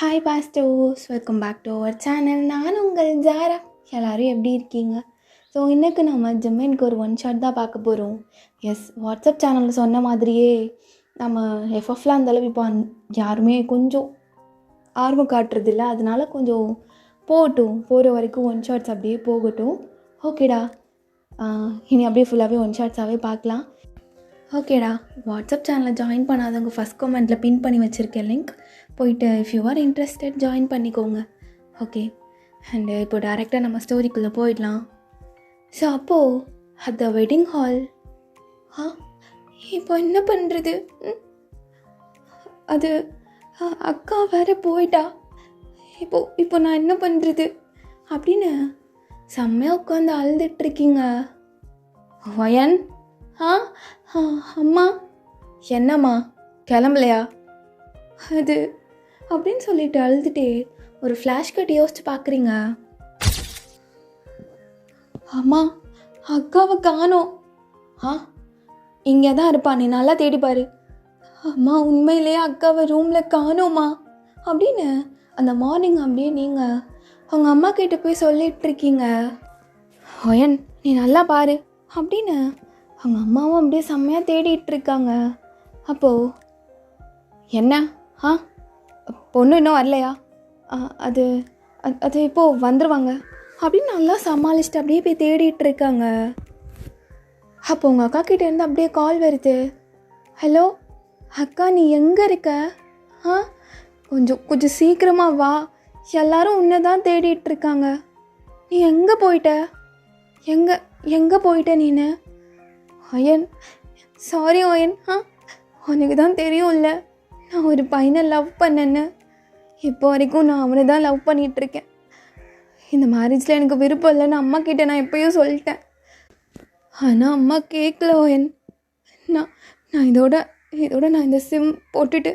Hi பாஸ்டோஸ், welcome back to our channel. நான் உங்கள் ஜாரா. எல்லோரும் எப்படி இருக்கீங்க? ஸோ இன்றைக்கு நம்ம ஜிம்மினுக்கு ஒரு ஒன் ஷாட் தான் பார்க்க போகிறோம். எஸ், வாட்ஸ்அப் சேனலில் சொன்ன மாதிரியே நம்ம எஃப்எஃப்லாம் அந்தளவு இப்போ யாருமே கொஞ்சம் ஆர்வம் காட்டுறதில்ல. அதனால கொஞ்சம் போகிற வரைக்கும் ஒன் ஷாட்ஸ் அப்படியே போகட்டும். ஓகேடா, இனி அப்படியே ஃபுல்லாகவே ஒன் ஷாட்ஸாகவே பார்க்கலாம். ஓகேடா, வாட்ஸ்அப் சேனலில் ஜாயின் பண்ணாதவங்க ஃபஸ்ட் கமெண்ட்டில் பின் பண்ணி வச்சுருக்கேன் லிங்க். போயிட்டு if you are interested join பண்ணிக்கோங்க. ஓகே, அண்டு இப்போ டேரெக்டாக நம்ம ஸ்டோரிக்குள்ளே போயிடலாம். ஸோ அப்போது அட் த வெட்டிங் ஹால் இப்போ என்ன பண்ணுறது? அது அக்கா வேறு போயிட்டா. இப்போ நான் என்ன பண்ணுறது அப்படின்னு செம்மையாக உட்காந்து அழுதுட்ருக்கீங்க. வயன், அம்மா, என்னம்மா கிளம்பலையா? அது அப்படின்னு சொல்லிட்டு அழுதுகிட்டே ஒரு ஃப்ளாஷ் கட் யோசிச்சு பார்க்குறீங்க. அம்மா, அக்காவை காணோம். இங்கே தான் இருப்பா, நீ நல்லா தேடிப்பாரு. அம்மா, உண்மையிலேயே அக்காவை ரூமில் காணோம்மா அப்படின்னு அந்த மார்னிங் அப்படியே நீங்கள் அவங்க அம்மா கிட்ட போய் சொல்லிகிட்ருக்கீங்க. ஒயன், நீ நல்லா பாரு அப்படின்னு அவங்க அம்மாவும் அப்படியே செம்மையாக தேடிட்டுருக்காங்க. அப்போது என்ன பொண்ணு இன்னும் வரலையா? அது அது இப்போது வந்துடுவாங்க அப்படின்னு நல்லா சமாளிச்சுட்டு அப்படியே போய் தேடிட்டுருக்காங்க. அப்போ உங்கள் அக்கா கிட்டேருந்து அப்படியே கால் வருது. ஹலோ அக்கா, நீ எங்கே இருக்க? கொஞ்சம் சீக்கிரமாக வா, எல்லாரும் உன்னை தான் தேடிட்டுருக்காங்க. நீ எங்கே போயிட்ட? எங்கே போயிட்ட நீனு? Wine, sorry wine. உனக்கு தான் தெரியும்ல நான் ஒரு பையனை லவ் பண்ணேன்னு. இப்போ வரைக்கும் நான் அவனை தான் லவ் பண்ணிகிட்ருக்கேன். இந்த மேரேஜில் எனக்கு விருப்பம் இல்லைன்னு அம்மா கிட்டே நான் எப்போயும் சொல்லிட்டேன். ஆனால் அம்மா கேட்கல ஒயன். நான் இதோட நான் இந்த சிம் போட்டுட்டு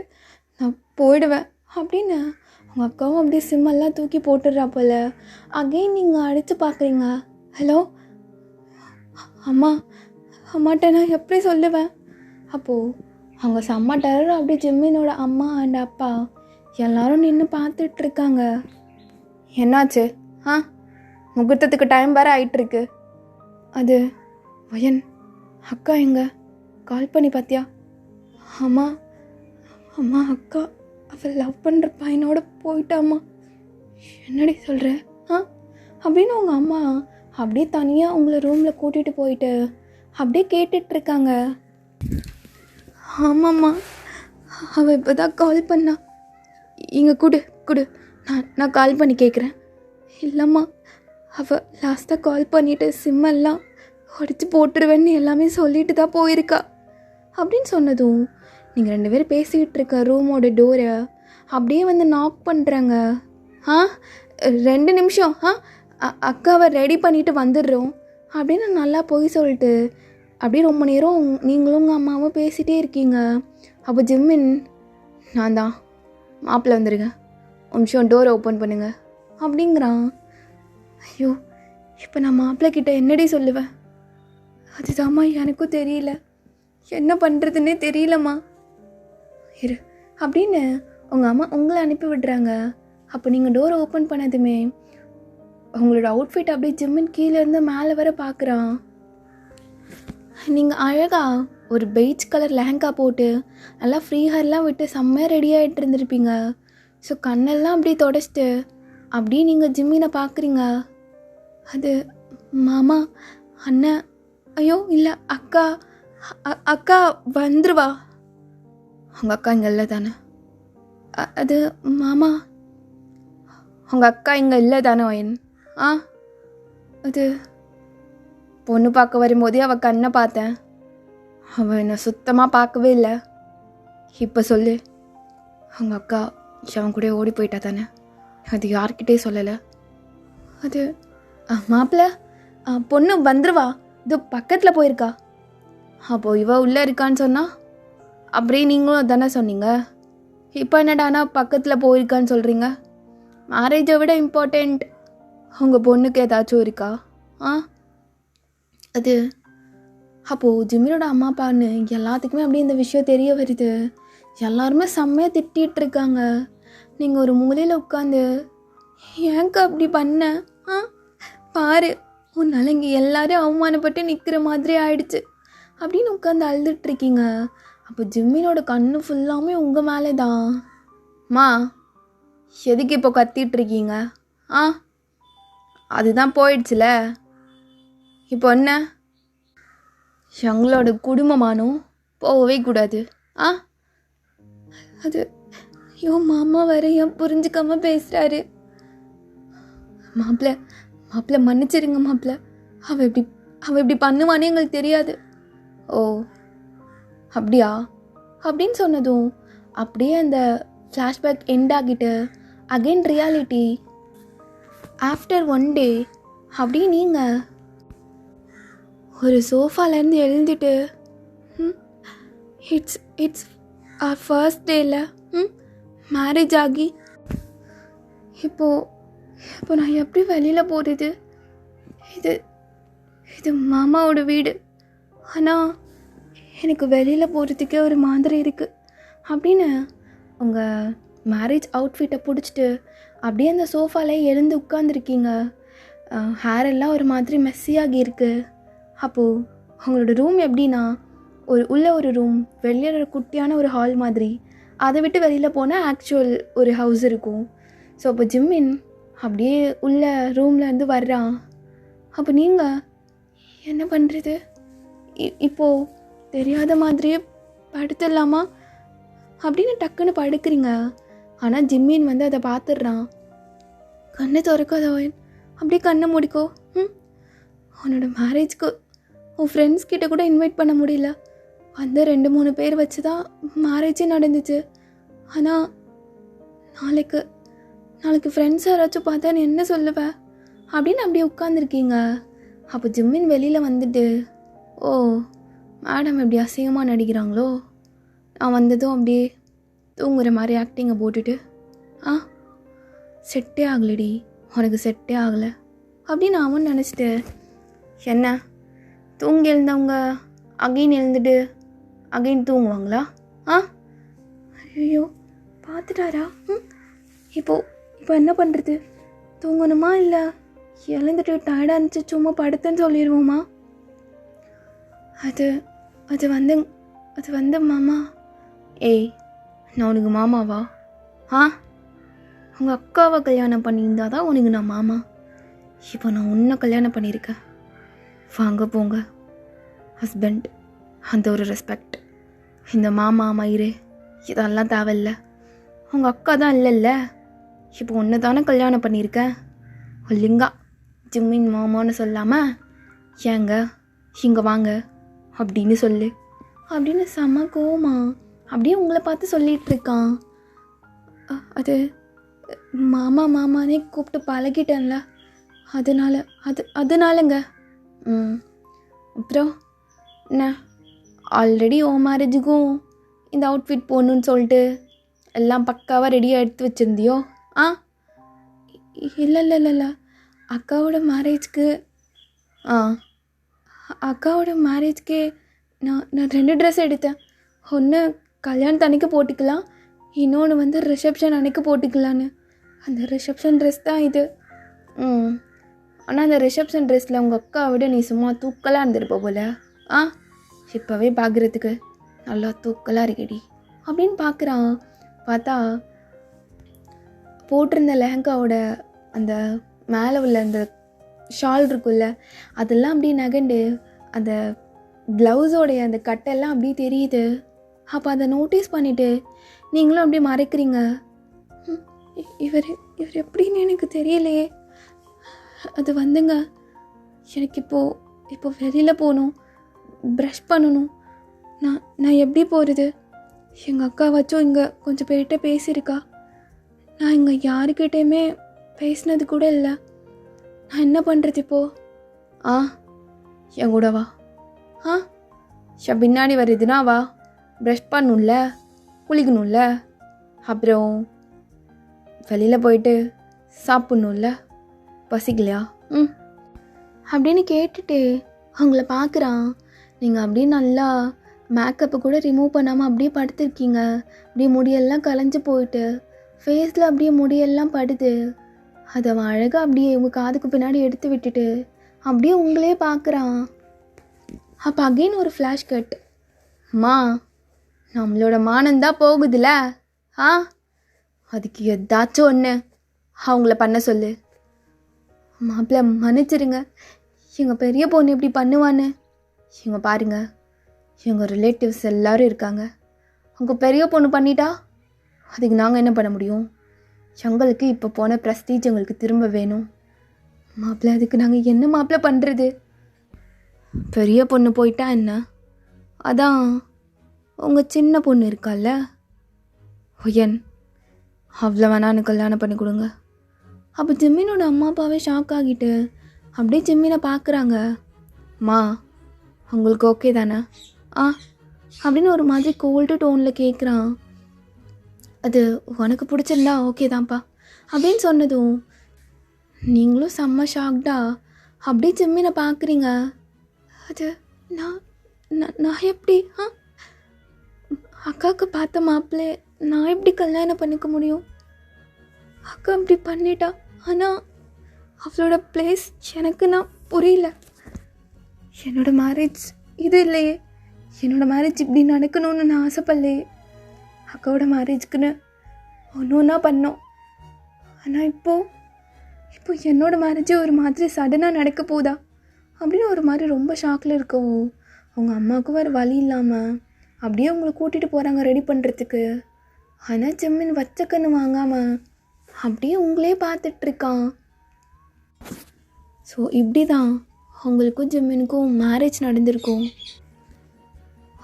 நான் போயிடுவேன் அப்படின்னு அவங்க அக்காவும் அப்படியே சிம்மெல்லாம் தூக்கி போட்டுடுறா போல். அகைன் நீங்கள் அடித்து பார்க்குறீங்க. ஹலோ அம்மாட்ட நான் எப்படி சொல்லுவேன்? அப்போது அவங்க செம்ம டெரர். அப்படியே ஜிம்மினோட அம்மா அண்ட் அப்பா எல்லோரும் நின்று பார்த்துட்ருக்காங்க. என்னாச்சு? முகூர்த்தத்துக்கு டைம் வேறு ஆகிட்டுருக்கு. அது வயன், அக்கா எங்க? கால் பண்ணி பார்த்தியா? அம்மா, அக்கா அவள் லவ் பண்ணுற பையனோட போயிட்டாம்மா. என்னடி சொல்கிற? அப்படின்னு உங்கள் அம்மா அப்படியே தனியாக உங்களை ரூமில் கூட்டிகிட்டு போயிட்டு அப்படியே கேட்டுட்ருக்காங்க. ஆமாம்மா, அவள் இப்போ தான் கால் பண்ணா. இங்கே கொடு நான் கால் பண்ணி கேட்குறேன். இல்லைம்மா, அவள் லாஸ்ட்டாக கால் பண்ணிவிட்டு சிம்மெல்லாம் உடச்சி போட்டுருவேன்னு எல்லாமே சொல்லிட்டு தான் போயிருக்கா அப்படின்னு சொன்னதும் நீங்கள் 2 பேரும் பேசிக்கிட்டு இருக்க ரூமோட டோரை அப்படியே வந்து நாக் பண்ணுறாங்க. 2 நிமிஷம், அக்காவை ரெடி பண்ணிவிட்டு வந்துடுறோம் அப்படின்னு நல்லா போய் சொல்லிட்டு அப்படியே ரொம்ப நேரம் நீங்களும் உங்கள் அம்மாவும் பேசிகிட்டே இருக்கீங்க. அப்போ ஜிம்மின், நான் தான் மாப்பிள்ளை வந்துருங்க, ஒரு நிமிஷம் டோரை ஓப்பன் பண்ணுங்க அப்படிங்கிறான். ஐயோ, இப்போ நான் மாப்பிள்ளைக்கிட்ட என்னடி சொல்லுவேன்? அதுதாம்மா எனக்கும் தெரியல, என்ன பண்ணுறதுன்னே தெரியலம்மா. இரு அப்படின்னு உங்கள் அம்மா உங்களை அனுப்பி விடுறாங்க. அப்போ நீங்கள் டோரை ஓப்பன் பண்ணதுமே உங்களோட அவுட்ஃபிட் அப்படியே ஜிம்மின் கீழேருந்து மேலே வர பார்க்குறான். நீங்கள் அழகாக ஒரு பெய்ஜ் கலர் லெஹங்கா போட்டு நல்லா ஃப்ரீ ஹேர்லாம் விட்டு செம்மையாக ரெடி ஆகிட்டு இருந்திருப்பீங்க. ஸோ கண்ணெல்லாம் அப்படியே தொடச்சிட்டு அப்படியே நீங்கள் ஜிம்மினை பார்க்குறீங்க. அது மாமா, அண்ணன், ஐயோ இல்லை அக்கா, அக்கா வந்துருவா. உங்கள் அக்கா இங்கே இல்லை தானே? அது மாமா, உங்கள் அக்கா இங்கே இல்லை தானே வயன்? அது பொண்ணு பார்க்க வரும்போதே அவள் கண்ணை பார்த்தேன், அவள் என்னை சுத்தமாக பார்க்கவே இல்லை. இப்போ சொல்லு, அவங்க அக்கா அவன் கூட ஓடி போயிட்டா தானே? அது யார்கிட்டே சொல்லலை. அது மாப்பிள்ளை, பொண்ணு வந்துருவா, இது பக்கத்தில் போயிருக்கா. அப்போது இவ உள்ளே இருக்கான்னு சொன்னால் அப்படியே நீங்களும் தானே சொன்னீங்க. இப்போ என்னடானா பக்கத்தில் போயிருக்கான்னு சொல்கிறீங்க? மேரேஜை விட இம்பார்ட்டண்ட் உங்கள் பொண்ணுக்கு ஏதாச்சும் இருக்கா? அது அப்போது ஜிம்மினோட அம்மா அப்பான்னு எல்லாத்துக்குமே அப்படியே இந்த விஷயம் தெரிய வருது. எல்லாருமே செம்மையாக திட்டிகிட்ருக்காங்க. நீங்கள் ஒரு மூலையில் உட்காந்து ஏங்க அப்படி பண்ண? ஆ பாரு, உன்னால் இங்கே எல்லாரும் அவமானப்பட்டு நிற்கிற மாதிரி ஆயிடுச்சு அப்படின்னு உட்காந்து அழுதுட்ருக்கீங்க. அப்போ ஜிம்மினோட கண்ணு ஃபுல்லாமே உங்கள் மேலே தான். மா, எதுக்கு இப்போ கத்திகிட்ருக்கீங்க? ஆ அதுதான் போயிடுச்சுல, இப்போ என்ன? எங்களோட குடும்பமானும் போகவே கூடாது. ஆ அது ஐயோ, மாமா வர ஏன் புரிஞ்சுக்காம பேசுகிறாரு. மாப்பிள்ள மன்னிச்சிருங்க மாப்பிள்ள, அவள் இப்படி பண்ணுவானே எங்களுக்கு தெரியாது. ஓ அப்படியா அப்படின்னு சொன்னதும் அப்படியே அந்த ஃப்ளாஷ்பேக் எண்ட் ஆகிட்டு அகெயின் ரியாலிட்டி. ஆஃப்டர் 1 day அப்படியே நீங்கள் ஒரு சோஃபாலேருந்து எழுந்துட்டு இட்ஸ் ஃபர்ஸ்ட் டேயில் மேரேஜ் ஆகி இப்போ நான் எப்படி வெளியில் போகிறது? இது மாமாவோட வீடு, ஆனால் எனக்கு வெளியில் போகிறதுக்கே ஒரு மாதிரி இருக்குது அப்படின்னு உங்கள் மேரேஜ் அவுட்ஃபிட்டை பிடிச்சிட்டு அப்படியே அந்த சோஃபாவில் எழுந்து உட்காந்துருக்கீங்க. ஹேர் எல்லாம் ஒரு மாதிரி மெஸ்ஸியாகி இருக்குது. அப்போது உங்களோட ரூம் எப்படின்னா, உள்ள ஒரு ரூம், வெளியில் ஒரு குட்டியான ஒரு ஹால் மாதிரி, அதை விட்டு வெளியில் போனால் ஆக்சுவல் ஒரு ஹவுஸ் இருக்கும். ஸோ அப்போ ஜிம்மின் அப்படியே உள்ள ரூம்லேருந்து வர்றான். அப்போ நீங்கள் என்ன பண்ணுறது? இப்போது தெரியாத மாதிரியே படுத்துடலாமா அப்படின்னு டக்குன்னு படுக்கிறீங்க. ஆனால் ஜிம்மின் வந்து அதை பார்த்துடுறான். கண்ணை திறக்காதவன், அப்படியே கண்ணை மூடிக்கோ. உன்னோட மேரேஜ்க்கு உன் ஃப்ரெண்ட்ஸ் கிட்ட கூட இன்வைட் பண்ண முடியல. வந்து 2-3 பேர் வச்சு தான் மேரேஜே நடந்துச்சு. ஆனால் நாளைக்கு ஃப்ரெண்ட்ஸ் யாராச்சும் பார்த்தா நீ என்ன சொல்லுவேன் அப்படின்னு அப்படியே உட்காந்துருக்கீங்க. அப்போ ஜிம்மின் வெளியில் வந்துட்டு, ஓ மேடம் எப்படி அசிங்கமாக நடிக்கிறாங்களோ, நான் வந்ததும் அப்படியே தூங்குற மாதிரி ஆக்டிங்கை போட்டுட்டு, செட்டே ஆகலடி, உனக்கு செட்டே ஆகலை அப்படின்னு அவன் நினச்சிட்டு, என்ன தூங்கி எழுந்தவங்க அகைன் எழுந்துட்டு அகைன் தூங்குவாங்களா? ஐயோ பார்த்துட்டாரா? இப்போ என்ன பண்ணுறது? தூங்கணுமா இல்லை எழுந்துட்டு டயர்டாக இருந்துச்சு சும்மா படுத்துன்னு சொல்லிடுவோமா? அது வந்து மாமா. ஏய், நான் உனக்கு மாமாவா? உங்கள் அக்காவை கல்யாணம் பண்ணியிருந்தா தான் உனக்கு நான் மாமா. இப்போ நான் உன்னை கல்யாணம் பண்ணியிருக்கேன். வாங்க போங்க ஹஸ்பண்ட், அந்த ஒரு ரெஸ்பெக்ட், இந்த மாமா மயிறு இதெல்லாம் தேவையில்ல. உங்கள் அக்கா தான் இல்லைல்ல, இப்போ ஒன்று தானே கல்யாணம் பண்ணியிருக்கேன். ஒல்லிங்கா ஜிம்மின் மாமான்னு சொல்லாமல் ஏங்க இங்கே வாங்க அப்படின்னு சொல்லு அப்படின்னு செம்ம கோமா அப்படியே உங்களை பார்த்து சொல்லிகிட்ருக்கான். அது மாமானே கூப்பிட்டு பழகிட்டேன்ல, அதனாலங்க. அப்புறம் என்ன, ஆல்ரெடி ஓ மேரேஜுக்கும் இந்த அவுட்ஃபிட் போடணுன்னு சொல்லிட்டு எல்லாம் பக்காவாக ரெடியாக எடுத்து வச்சுருந்தியோ? இல்லை அக்காவோட மேரேஜ்க்கு நான் 2 ட்ரெஸ் எடுத்தேன். ஒன்று கல்யாணத்து அன்னைக்கு போட்டுக்கலாம், இன்னொன்று வந்து ரிசப்ஷன் அன்னைக்கு போட்டுக்கலான்னு. அந்த ரிசப்ஷன் ட்ரெஸ் தான் இது. ஆனால் அந்த ரிசப்ஷன் ட்ரெஸ்ஸில் உங்கள் அக்காவை விட நீ சும்மா தூக்கலாக இருந்திருப்ப போல. இப்போவே பார்க்குறதுக்கு நல்லா தூக்கலாக இருக்கடி அப்படின்னு பார்க்குறான். பார்த்தா போட்டிருந்த லெஹங்காவோட அந்த மேலே உள்ள அந்த ஷால் இருக்குல்ல, அதெல்லாம் அப்படியே நகண்டு அந்த ப்ளவுஸோடைய அந்த கட்டெல்லாம் அப்படியே தெரியுது. அப்போ அதை நோட்டீஸ் பண்ணிவிட்டு நீங்களும் அப்படியே மறைக்கிறீங்க. இவர் எப்படின்னு எனக்கு தெரியலையே. அது வந்துங்க, எனக்கு இப்போ வெளியில் போகணும், ப்ரஷ் பண்ணணும். நான் எப்படி போகிறது? எங்கள் அக்காவாச்சும் இங்கே கொஞ்சம் பேர்கிட்ட பேசியிருக்கா. நான் இங்கே யாருக்கிட்டேயுமே பேசினது கூட இல்லை. நான் என்ன பண்ணுறது இப்போது? என் கூட வா. பின்னாடி வருதுன்னா வா. ப்ரஷ் பண்ணணும்ல, குளிக்கணும்ல, அப்புறம் வெளியில் போயிட்டு சாப்பிட்ணும்ல, பசிக்கலையா? அப்படின்னு கேட்டுட்டு அவங்கள பார்க்குறான். நீங்கள் அப்படியே நல்லா மேக்கப்பை கூட ரிமூவ் பண்ணாமல் அப்படியே படுத்துருக்கீங்க. அப்படியே முடியெல்லாம் கலைஞ்சு போயிட்டு ஃபேஸில் அப்படியே முடியெல்லாம் படுது. அதை அவன் அழகாக அப்படியே இவங்க காதுக்கு பின்னாடி எடுத்து விட்டுட்டு அப்படியே உங்களே பார்க்குறான். அப்போ அகெயின் ஒரு ஃப்ளாஷ் கட். அம்மா, நம்மளோட மானந்தான் போகுதுல, அதுக்கு எதாச்சும் ஒன்று அவங்கள பண்ண சொல்லு. மாப்பிள்ள மன்னிச்சிருங்க, எங்கள் பெரிய பொண்ணு இப்படி பண்ணுவான்னு. இவங்க பாருங்க, எங்கள் ரிலேட்டிவ்ஸ் எல்லோரும் இருக்காங்க. உங்கள் பெரிய பொண்ணு பண்ணிட்டா அதுக்கு நாங்கள் என்ன பண்ண முடியும்? எங்களுக்கு இப்போ போன ப்ரெஸ்டீஜ் எங்களுக்கு திரும்ப வேணும். மாப்பிள்ள, அதுக்கு நாங்கள் என்ன மாப்பிள்ள பண்ணுறது? பெரிய பொண்ணு போயிட்டா என்ன, அதான் உங்கள் சின்ன பொண்ணு இருக்கால்ல ஒயன், அவ்வளோ வேணான்னு கல்யாணம் பண்ணி கொடுங்க. அப்போ ஜிம்மினோட அம்மா அப்பாவே ஷாக் ஆகிட்டு அப்படியே ஜிம்மினை பார்க்குறாங்க. அம்மா, உங்களுக்கு ஓகே தானே அப்படின்னு ஒரு மாதிரி கோல்டு டோனில் கேட்குறான். அது உனக்கு பிடிச்சிருந்தா ஓகே தான்ப்பா அப்படின்னு சொன்னதும் நீங்களும் செம்ம ஷாக்டா அப்படியே ஜிம்மினை பார்க்குறீங்க. அது நான் நான் எப்படி அக்காவுக்கு பார்த்த மாப்பிள்ளை நான் எப்படி கல்யாணம் பண்ணிக்க முடியும்? அக்கா அப்படி பண்ணிட்டா, ஆனால் அவளோட பிளேஸ் எனக்கு நான் புரியல. என்னோடய மேரேஜ் இது இல்லையே, என்னோடய மேரேஜ் இப்படி நடக்கணும்னு நான் ஆசைப்படலையே. அக்காவோட மேரேஜ்க்குன்னு ஒன்று ஒன்றா பண்ணோம். ஆனால் இப்போ என்னோடய மேரேஜே ஒரு மாதிரி சடனாக நடக்க போதா அப்படின்னு ஒரு மாதிரி ரொம்ப ஷாக்கில் இருக்கவும் அவங்க அம்மாவுக்கும் வேறு வழி இல்லாமல் அப்படியே அவங்கள கூட்டிகிட்டு போகிறாங்க ரெடி பண்ணுறதுக்கு. ஆனால் ஜிம்மின் வச்ச கண்ணு வாங்காமல் அப்படியே உங்களே பார்த்துட்ருக்கான். ஸோ இப்படி தான் அவங்களுக்கும் ஜிம்மினுக்கும் மேரேஜ் நடந்திருக்கும்.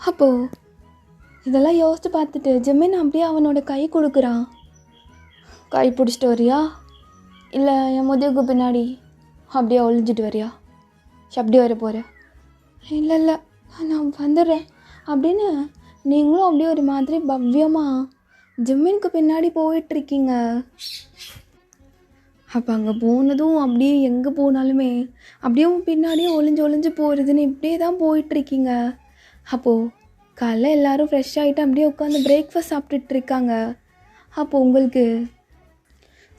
அப்போது இதெல்லாம் யோசித்து பார்த்துட்டு ஜிம்மின் அப்படியே அவனோட கை கொடுக்குறான். கை பிடிச்சிட்டு வரியா, இல்லை என் முதுகுக்கு பின்னாடி அப்படியே ஒழிஞ்சிட்டு வரியா? அப்படி வர போகிறேன். இல்லை இல்லை, நான் வந்துடுறேன் அப்படின்னு நீங்களும் அப்படியே ஒரு மாதிரி பவ்யமாக ஜிம்மினுக்கு பின்னாடி போயிட்டுருக்கீங்க. அப்போ அங்கே போனதும் அப்படியே எங்கே போனாலுமே அப்படியே பின்னாடியே ஒளிஞ்சு போகிறதுன்னு இப்படியே தான் போயிட்டுருக்கீங்க. அப்போது காலைல எல்லோரும் ஃப்ரெஷ் ஆகிட்டு அப்படியே உட்காந்து பிரேக்ஃபாஸ்ட் சாப்பிட்டுட்ருக்காங்க. அப்போது உங்களுக்கு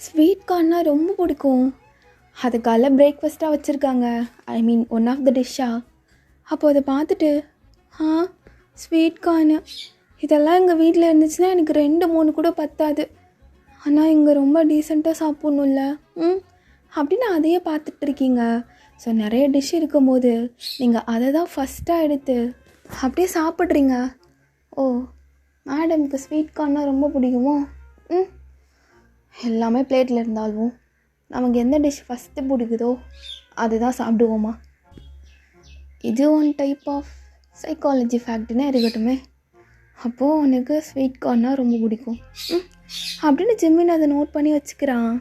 ஸ்வீட் கார்ன்னால் ரொம்ப பிடிக்கும். அது காலைல பிரேக்ஃபாஸ்ட்டாக வச்சுருக்காங்க, ஐ மீன் ஒன் ஆஃப் த டிஷ்ஷாக. அப்போது அதை பார்த்துட்டு ஸ்வீட் கார்னு இதெல்லாம் எங்கள் வீட்டில் இருந்துச்சுன்னா எனக்கு 2-3 கூட பத்தாது. ஆனால் இங்கே ரொம்ப டீசெண்டாக சாப்பிட்ணுல்ல அப்படின்னு அதையே பார்த்துட்ருக்கீங்க. ஸோ நிறைய டிஷ் இருக்கும்போது நீங்கள் அதை தான் ஃபஸ்ட்டாக எடுத்து அப்படியே சாப்பிட்றீங்க. ஓ, மேடம்க்கு ஸ்வீட் கார்னால் ரொம்ப பிடிக்குமோ? எல்லாமே பிளேட்டில் இருந்தாலும் நமக்கு எந்த டிஷ் ஃபஸ்ட்டு பிடிக்குதோ அதுதான் சாப்பிடுவோமா? இது ஒன் டைப் ஆஃப் சைக்காலஜி ஃபேக்ட்னே இருக்கட்டுமே. அப்போது உனக்கு ஸ்வீட் கார்னால் ரொம்ப பிடிக்கும் அப்படின்னு ஜிம்மின் அதை நோட் பண்ணி வச்சுக்கிறான்.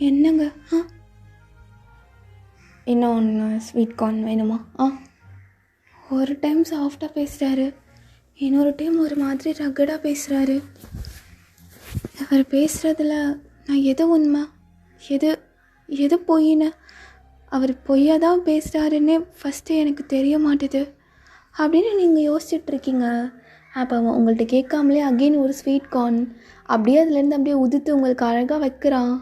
என்னங்க, இன்னும் ஒன்று ஸ்வீட் கார்ன் வேணுமா? ஒரு டைம் சாஃப்டாக பேசுகிறாரு, இன்னொரு டைம் ஒரு மாதிரி ரகடாக பேசுகிறாரு. அவர் பேசுகிறதுல நான் எது உண்மை எது பொய்ன்னு, அவர் பொய்யாக தான் பேசுகிறாருன்னே ஃபஸ்ட்டு எனக்கு தெரிய மாட்டுது அப்படின்னு நீங்கள் யோசிச்சுட்ருக்கீங்க. அப்போ அவன் உங்கள்கிட்ட கேட்காமலே அகெயின் ஒரு ஸ்வீட் கார்ன் அப்படியே அதுலேருந்து அப்படியே உதுத்து உங்களுக்கு அழகாக வைக்கிறான்.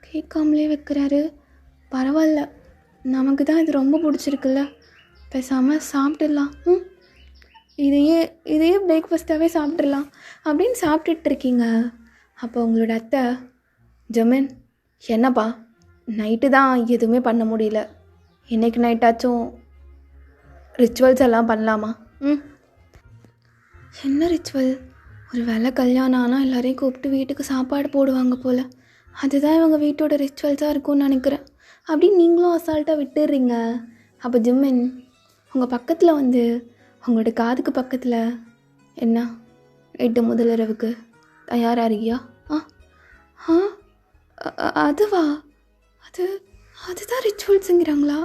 கேட்காமலே வைக்கிறாரு, பரவாயில்ல, நமக்கு தான் இது ரொம்ப பிடிச்சிருக்குல்ல, பேசாமல் சாப்பிட்டுடலாம், இதையே பிரேக்ஃபாஸ்ட்டாகவே சாப்பிட்றலாம் அப்படின்னு சாப்பிட்டுட்ருக்கீங்க. அப்போ உங்களோட அத்தை, ஜமீன் என்னப்பா நைட்டு தான் எதுவுமே பண்ண முடியல, இன்றைக்கி நைட்டாச்சும் ரிச்சுவல்ஸ் எல்லாம் பண்ணலாமா? என்ன ரிச்சுவல்? ஒரு வேளை கல்யாணம் ஆனால் எல்லோரையும் கூப்பிட்டு வீட்டுக்கு சாப்பாடு போடுவாங்க போல், அதுதான் இவங்க வீட்டோட ரிச்சுவல்ஸாக இருக்கும்னு நினைக்கிறேன் அப்படின்னு நீங்களும் அசால்ட்டாக விட்டுடுறீங்க. அப்போ ஜிம்மின் உங்கள் பக்கத்தில் வந்து உங்களோட காதுக்கு பக்கத்தில், என்ன நைட்டு முதலிரவுக்கு தயாராக இருக்கியா? அதுவா? அதுதான் ரிச்சுவல்ஸுங்கிறாங்களா?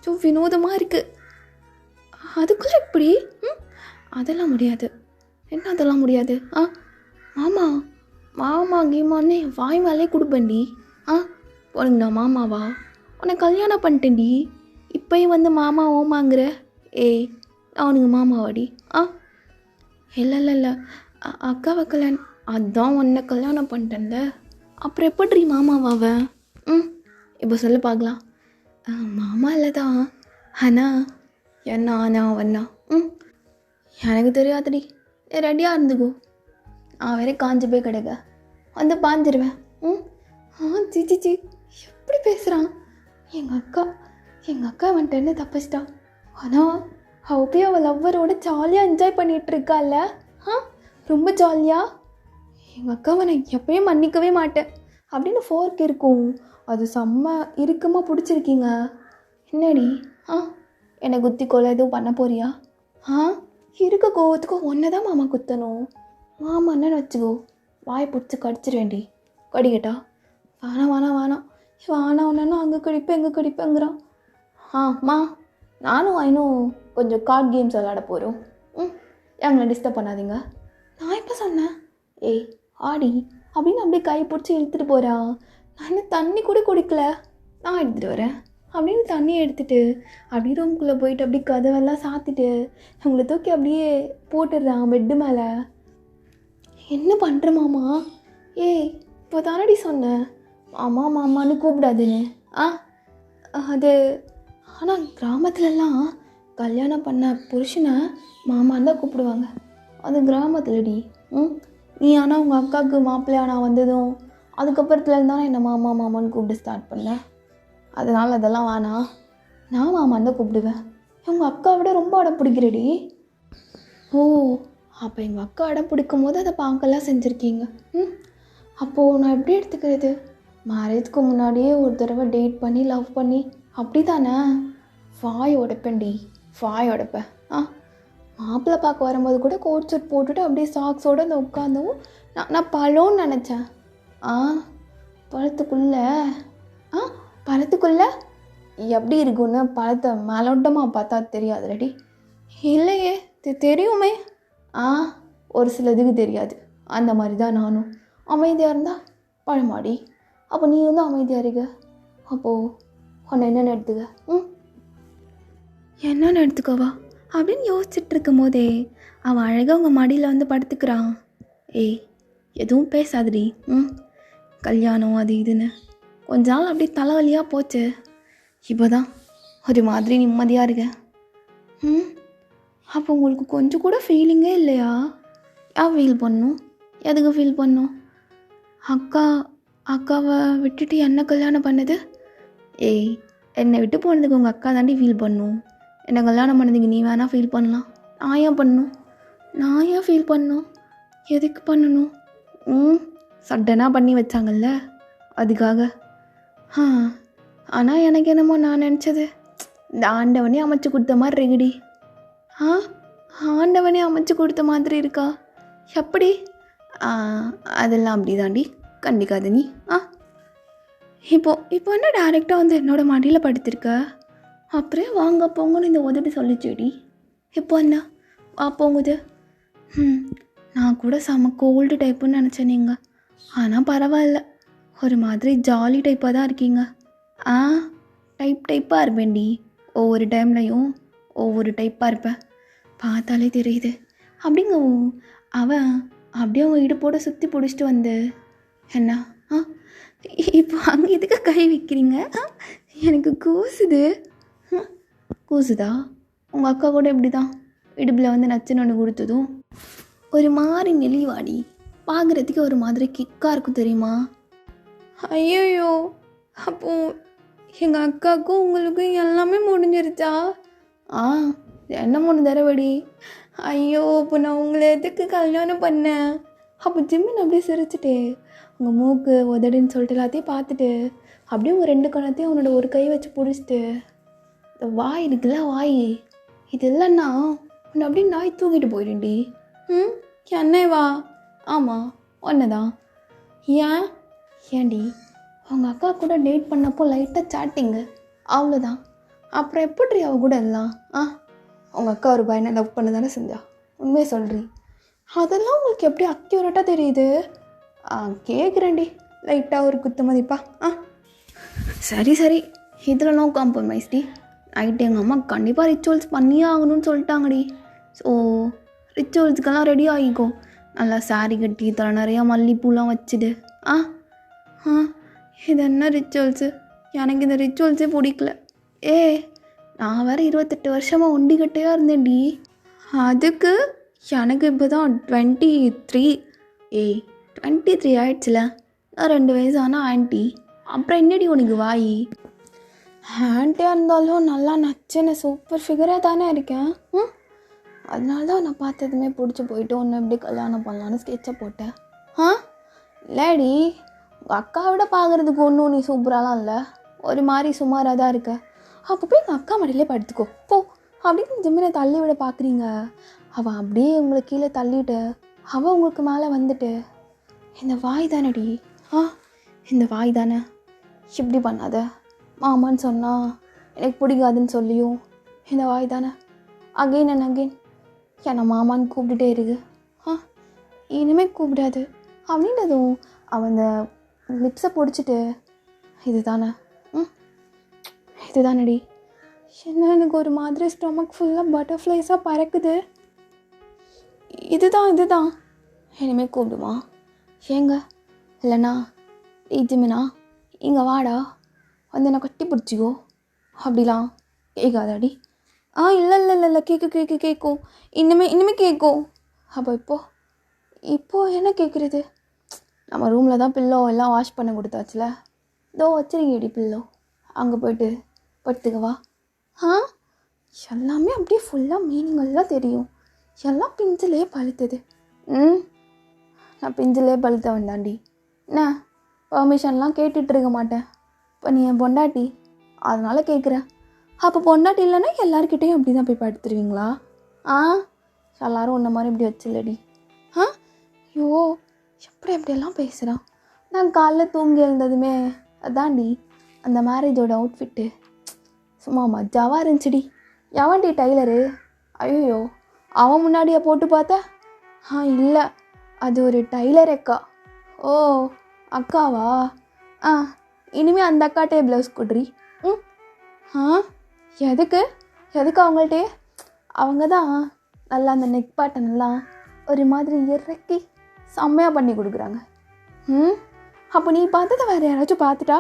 ஸோ வினோதமாக இருக்குது. அதுக்குள்ளே இப்படி அதெல்லாம் முடியாது. என்ன அதெல்லாம் முடியாது? மாமா கீமான்னு வாய் மேலே கொடுப்பேன்டி. உனக்கு மாமாவா? உனக்கு கல்யாணம் பண்ணிட்டேன்டி, இப்போயும் வந்து மாமா ஓமாங்கிற? நான் உனக்கு மாமாவாடி? இல்லை இல்லை இல்லை, அக்காவை கல்யாணம், அதான் உன்னை கல்யாணம் பண்ணிட்டேன்ல, அப்புறம் எப்படி மாமாவாவ? ம், இப்போ சொல்லு பார்க்கலாம். மாமா இல்லை தான், ஆனால் என்ன ஆனா அவண்ணா? ம், எனக்கு தெரியாதுடி, ரெடியாக இருந்துக்கோ. நான் வேற காஞ்சி போய் கிடக்க வந்து பாஞ்சிருவேன். ம், சிச்சி எப்படி பேசுகிறான் எங்கள் அக்கா வந்துட்டு என்ன தப்பிச்சிட்டா. ஆனால் அவள் போய் அவள் லவ்வரோட ஜாலியாக என்ஜாய் பண்ணிகிட்டு இருக்கால. ரொம்ப ஜாலியாக. எங்கள் அக்காவை நான் எப்பயும் மன்னிக்கவே மாட்டேன் அப்படின்னு ஃபோர்க் இருக்கும். அது செம்ம இறுக்கமாக பிடிச்சிருக்கீங்க. என்னடி என்னை குத்தி கொலை எதுவும் பண்ண போறியா? இருக்க கோவத்துக்கு ஒன்றை தான் மாமா குத்தணும். மாமா என்னன்னு வச்சுக்கோ, வாயை பிடிச்சி கடிச்சிருவேண்டி. கடிக்கட்டா? வேணாம் ஒன்றுன்னா அங்கே கடிப்பேன் எங்கே கடிப்பேங்கிறான். மா நானும் இன்னும் கொஞ்சம் கார்ட் கேம்ஸ் விளையாட போகிறோம். எங்களை டிஸ்டர்ப் பண்ணாதீங்க. நான் எப்போ சொன்னேன்? ஏய் ஆடி அப்படின்னு அப்படியே கை பிடிச்சி இழுத்துட்டு போகிறா. நான் இன்னும் தண்ணி கூட குடிக்கல, நான் எடுத்துகிட்டு வரேன் அப்படின்னு தண்ணியை எடுத்துகிட்டு அப்படியே ரூம்குள்ளே போயிட்டு அப்படியே கதவெல்லாம் சாத்திட்டு அவங்கள தூக்கி அப்படியே போட்டுடுறான் பெட்டு மேலே. என்ன பண்ணுற மாமா? ஏய் இப்போ தானடி சொன்னேன் மாமான்னு கூப்பிடாதுன்னு. அது ஆனால் கிராமத்துலலாம் கல்யாணம் பண்ண புருஷனை மாமான்னு தான் கூப்பிடுவாங்க. அது கிராமத்துலடி. நீ ஆனால் உங்கள் அக்காவுக்கு மாப்பிள்ளையா நான் வந்ததும் அதுக்கப்புறத்துலேருந்து தானே என்னை மாமான்னு கூப்பிட்டு ஸ்டார்ட் பண்ணேன். அதனால் அதெல்லாம் வேணாம், நான் மாமான்னு தான் கூப்பிடுவேன். உங்கள் அக்காவை விட ரொம்ப அடம் பிடிக்கிறடி. ஓ, அப்போ எங்கள் அக்கா அடம் பிடிக்கும் போது அதை பார்க்கலாம் செஞ்சுருக்கீங்க. அப்போது நான் எப்படி எடுத்துக்கிறது? மேரேஜ்க்கு முன்னாடியே ஒரு தடவை டேட் பண்ணி லவ் பண்ணி அப்படி தானே? வாய் உடைப்பேன்டி, வாய் உடைப்பேன். மாப்பிள்ளை பார்க்க வரும்போது கூட கோட் சூட் போட்டுட்டு அப்படியே சாக்ஸோடு அந்த உட்காந்தவும் நான் பழம்னு நினச்சேன். பழத்துக்குள்ளே எப்படி இருக்குன்னு பழத்தை மேலோட்டமாக பார்த்தா தெரியாது ரெடி? இல்லையே, தெரியுமே. ஒரு சிலதுக்கு தெரியாது. அந்த மாதிரி தான் நானும். அமைதியாக இருந்தால் பழமாடி, அப்போ நீ வந்து அமைதியாக இருக்க. அப்போது உன்னை என்னென்னு எடுத்துக்க? என்னென்னு எடுத்துக்கோவா அப்படின்னு யோசிச்சுட்டு இருக்கும் போதே அவன் அழகாக உங்கள் மடியில் வந்து படுத்துக்கிறான். ஏய் எதுவும் பேசாதடி. கல்யாணம் அது இதுன்னு கொஞ்ச நாள் அப்படி தலைவலியாக போச்சு. இப்போ தான் ஒரு மாதிரி நிம்மதியாக இருக்கேன். அப்போ உங்களுக்கு கொஞ்சம் கூட ஃபீலிங்கே இல்லையா? ஃபீல் பண்ணும்? எதுக்கு ஃபீல் பண்ணும்? அக்காவை விட்டுட்டு என்ன கல்யாணம் பண்ணுது? ஏய் என்னை விட்டு போனதுக்கு உங்கள் அக்கா தாண்டி ஃபீல் பண்ணும். என்னை கல்யாணம் பண்ணதுக்கு நீ வேணால் ஃபீல் பண்ணலாம். நான் ஏன் ஃபீல் பண்ணணும்? எதுக்கு பண்ணணும்? சடனாக பண்ணி வச்சாங்கல்ல அதுக்காக. ஆனால் எனக்கு என்னமோ நான் நினச்சது இந்த ஆண்டவனே அமைச்சு கொடுத்த மாதிரி இருக்குடி. ஆண்டவனே அமைச்சு கொடுத்த மாதிரி இருக்கா? எப்படி? அதெல்லாம் அப்படி தாண்டி, கண்டிக்காத நீ. இப்போ என்ன டைரெக்டாக வந்து என்னோடய மடியில் படுத்திருக்க? அப்படியே வாங்க போங்கன்னு இந்த உதவி சொல்லிச்சேடி. இப்போ என்ன போங்குது? நான் கூட செம கோல்டு டைப்புன்னு நினச்சேன் நீங்கள். ஆனால் பரவாயில்ல, ஒரு மாதிரி ஜாலி டைப்பாக தான் இருக்கீங்க. டைப்பாக இருப்பேன்டி. ஒவ்வொரு டைம்லையும் ஒவ்வொரு டைப்பாக இருப்பேன், பார்த்தாலே தெரியுது அப்படிங்க. அவன் அப்படியே அவங்க இடுப்போட சுற்றி பிடிச்சிட்டு வந்து என்ன இப்போ அங்கே இதுக்கு கை வைக்கிறீங்க? எனக்கு கூசுதா? உங்கள் அக்கா கூட இப்படி தான் இடுப்பில் வந்து நச்சுன்னு ஒன்று கொடுத்ததும் ஒரு மாதிரி நெளிவாடி பார்க்குறதுக்கு ஒரு மாதிரி கிக்காக இருக்கும் தெரியுமா? ஐயோ, அப்போது எங்கள் அக்காவுக்கும் உங்களுக்கும் எல்லாமே முடிஞ்சிருச்சா? என்ன 3 தடவைடி? ஐயோ, இப்போ நான் உங்களை எதுக்கு கல்யாணம் பண்ணேன்? அப்போ ஜிம்மின் அப்படியே சிரிச்சுட்டு உங்கள் மூக்கு உதடுன்னு சொல்லிட்டு எல்லாத்தையும் பார்த்துட்டு அப்படியே ஒரு 2 கணத்தையும் அவனோட ஒரு கை வச்சு பிடிச்சிட்டு இந்த வாய் இருக்குல்ல, வாய் இது இல்லைன்னா உன்னை அப்படியே நாய் தூக்கிட்டு போயிடுண்டி. என்னவா? ஆமாம் ஒன்று தான். ஏன்டி அவங்க அக்கா கூட டேட் பண்ணப்போ லைட்டாக சாட்டிங்கு, அவ்வளோதான். அப்புறம் எப்படி அவ கூட எல்லாம்? அவங்க அக்கா ஒரு பையனை லவ் பண்ண தானே செஞ்சா? உண்மையை சொல்கிறீ? அதெல்லாம் உங்களுக்கு எப்படி அக்யூரேட்டாக தெரியுது? கேட்குறேன்டி, லைட்டாக ஒரு குத்து மதிப்பா. சரி இதில் நோ காம்ப்ரமைஸ் டி. நைட்டு எங்கள் அம்மா கண்டிப்பாக ரிச்சுவல்ஸ் பண்ணியே ஆகணும்னு சொல்லிட்டாங்கடி. So ரிச்சுவல்ஸுக்கெல்லாம் ready ஆகிக்கோ. நல்லா சாரி கட்டி தலை நிறையா மல்லிப்பூலாம் வச்சுடு. ஆ ஆ இது என்ன ரிச்சுவல்ஸு? எனக்கு இந்த ரிச்சுவல்ஸே பிடிக்கல. ஏ நான் வேறு 28 வருஷமாக ஒண்டிக்கட்டையாக இருந்தேன்டி. அதுக்கு எனக்கு இப்போ தான் 23. ஏய் 23 ஆயிடுச்சுல. நான் 2 வயசான ஆன்ட்டி. அப்புறம் என்னடி உனக்கு வாய்? ஆன்ட்டியாக இருந்தாலும் நல்லா நச்சுன்னு சூப்பர் ஃபிகராக தானே இருக்கேன். அதனால தான் நான் பார்த்ததுமே பிடிச்சி போயிட்டு ஒன்று எப்படி கல்யாணம் பண்ணலான்னு ஸ்கெட்சை போட்டேன். இல்லடி உங்கள் அக்காவை விட பார்க்குறதுக்கு ஒன்றும் நீ சூப்பராலாம் இல்லை, ஒரு மாதிரி சுமாராக தான் இருக்க. அப்போ போய் எங்கள் அக்கா மடியிலே படுத்துக்கோ போ அப்படின்னு ஜிம்மினை தள்ளி விட பார்க்குறீங்க. அவள் அப்படியே உங்களை கீழே தள்ளிட்டு அவள் உங்களுக்கு மேலே வந்துட்டு, இந்த வாய் தானடி, இந்த வாய் தானே, இப்படி பண்ணாத மாமான்னு சொன்னால் எனக்கு பிடிக்காதுன்னு சொல்லியும் இந்த வாய் தானே அகெயின் அண்ட் அகெயின் என்னை மாமான்னு கூப்பிட்டுட்டே இருக்கு. இனிமேல் கூப்பிடாது அப்படின்றதும் அவன் அந்த லிப்ஸை பிடிச்சிட்டு, இது தானே இது தானடி. என்ன எனக்கு ஒரு மாதிரி ஸ்டொமக் ஃபுல்லாக பட்டர்ஃப்ளைஸாக பறக்குது. இதுதான் இனிமேல் கூப்பிடுமா? ஏங்க இல்லைண்ணா ஜிமினா இங்கே வாடா வந்து என்னை கட்டி பிடிச்சிக்கோ அப்படிலாம் கேட்காதாடி? இல்லை கேட்கும் இனிமே கேட்கும். அப்போ இப்போது என்ன கேட்குறது? நம்ம ரூமில் தான் பில்லோ எல்லாம் வாஷ் பண்ண கொடுத்தாச்சுல, இதோ வச்சிருக்கேடி பில்லோ, அங்கே போய்ட்டு படுத்துக்கவா? எல்லாமே அப்படியே ஃபுல்லாக மீனிங்கெல்லாம் தெரியும். எல்லாம் பிஞ்சிலே பழுத்தது. நான் பிஞ்சிலே பழுத்த வேண்டாண்டி. என்ன பர்மிஷன்லாம் கேட்டுட்ருக்க மாட்டேன். இப்போ நீ என் பொண்டாட்டி அதனால் கேட்குறேன். அப்போ பொண்டாட்டி இல்லைன்னா எல்லாருக்கிட்டையும் அப்படி தான் போய் படுத்துருவீங்களா? எல்லோரும் உன்ன மாதிரி இப்படி வச்சில்லடி. ஐயோ எப்படியெல்லாம் பேசுகிறான். நான் காலைல தூங்கி எழுந்ததுமே அதான்டி அந்த மேரேஜோட அவுட்ஃபிட்டு சும்மா மஜாவாக இருந்துச்சுடி. எவன்டி டைலரு? ஐயோ அவன் முன்னாடியே போட்டு பார்த்தா? இல்லை அது ஒரு டைலர் அக்கா. ஓ அக்காவா? இனிமேல் அந்த அக்காட்டே ப்ளவுஸ் கொடுறி. எதுக்கு அவங்கள்ட்டே? அவங்க தான் நல்லா அந்த நெக் பாட்டனெல்லாம் ஒரு மாதிரி இறக்கி செம்மையாக பண்ணி கொடுக்குறாங்க. அப்போ நீ பார்த்ததை வேறு யாராச்சும் பார்த்துட்டா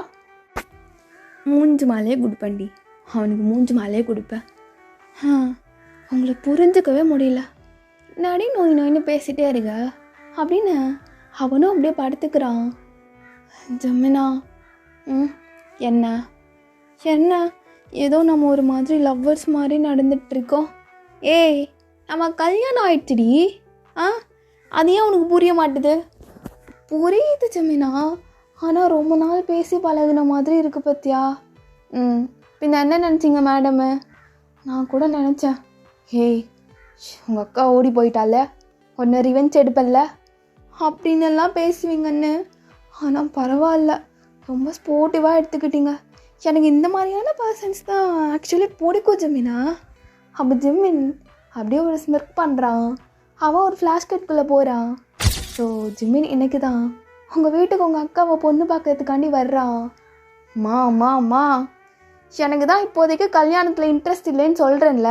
மூஞ்சு மாலையே கொடுப்பேன்டி. அவனுக்கு மூஞ்சு மாலையே கொடுப்பேன். உங்களை புரிஞ்சுக்கவே முடியல. நடி நோயின்னு பேசிகிட்டே இருக்க அப்படின்னு அவனும் அப்படியே படுத்துக்கிறான். ஜமினா என்ன ஏதோ நம்ம ஒரு மாதிரி லவ்வர்ஸ் மாதிரி நடந்துகிட்ருக்கோம். ஏய் நம்ம கல்யாணம் ஆயிடுச்சுடி. அது ஏன் உனக்கு புரிய மாட்டுது? புரியுது ஜமினா, ஆனால் ரொம்ப நாள் பேசி பழகுன மாதிரி இருக்கு பத்தியா? பின்ன என்ன நினச்சிங்க மேடமு? நான் கூட நினச்சேன், ஏய் உங்கள் அக்கா ஓடி போயிட்டால, ஒன்று ரிவெஞ்ச் எடுப்பல்ல அப்படின்னு எல்லாம் பேசுவீங்கன்னு. ஆனால் பரவாயில்ல, ரொம்ப ஸ்போர்ட்டிவாக எடுத்துக்கிட்டீங்க. எனக்கு இந்த மாதிரியான பர்சன்ஸ் தான் ஆக்சுவலி பிடிக்கும் ஜிமினா. அப்போ ஜிமின் அப்படியே ஒரு ஸ்மிர்க் பண்ணுறான். அவன் ஒரு ஃப்ளாஷ்கட்குள்ளே போகிறான். ஸோ ஜிமின் இன்னைக்கு தான் உங்கள் வீட்டுக்கு உங்கள் அக்காவை பொண்ணு பார்க்கறதுக்காண்டி வர்றான். மா எனக்கு தான் இப்போதைக்கு கல்யாணத்தில் இன்ட்ரெஸ்ட் இல்லைன்னு சொல்கிறேன்ல.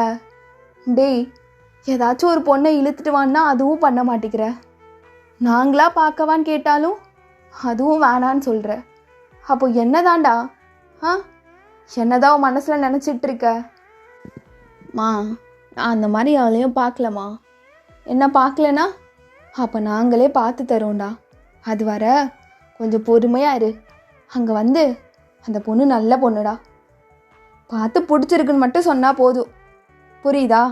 டேய் ஏதாச்சும் ஒரு பொண்ணை இழுத்துட்டு வான்னா அதுவும் பண்ண மாட்டேங்கிற. நாங்களாக பார்க்கவான்னு கேட்டாலும் அதுவும் வேணான்னு சொல்கிற. அப்போ என்னதான்டா? என்னதான் உன் மனசில் நினச்சிட்ருக்க? நான் அந்த மாதிரி அவளையும் பார்க்கலம்மா. என்ன பார்க்கலனா அப்போ நாங்களே பார்த்து தரோம்டா. அது வர கொஞ்சம் பொறுமையாக இரு. அங்கே வந்து அந்த பொண்ணு நல்ல பொண்ணுடா, பார்த்து பிடிச்சிருக்குன்னு மட்டும் சொன்னால் போதும், புரியுதா?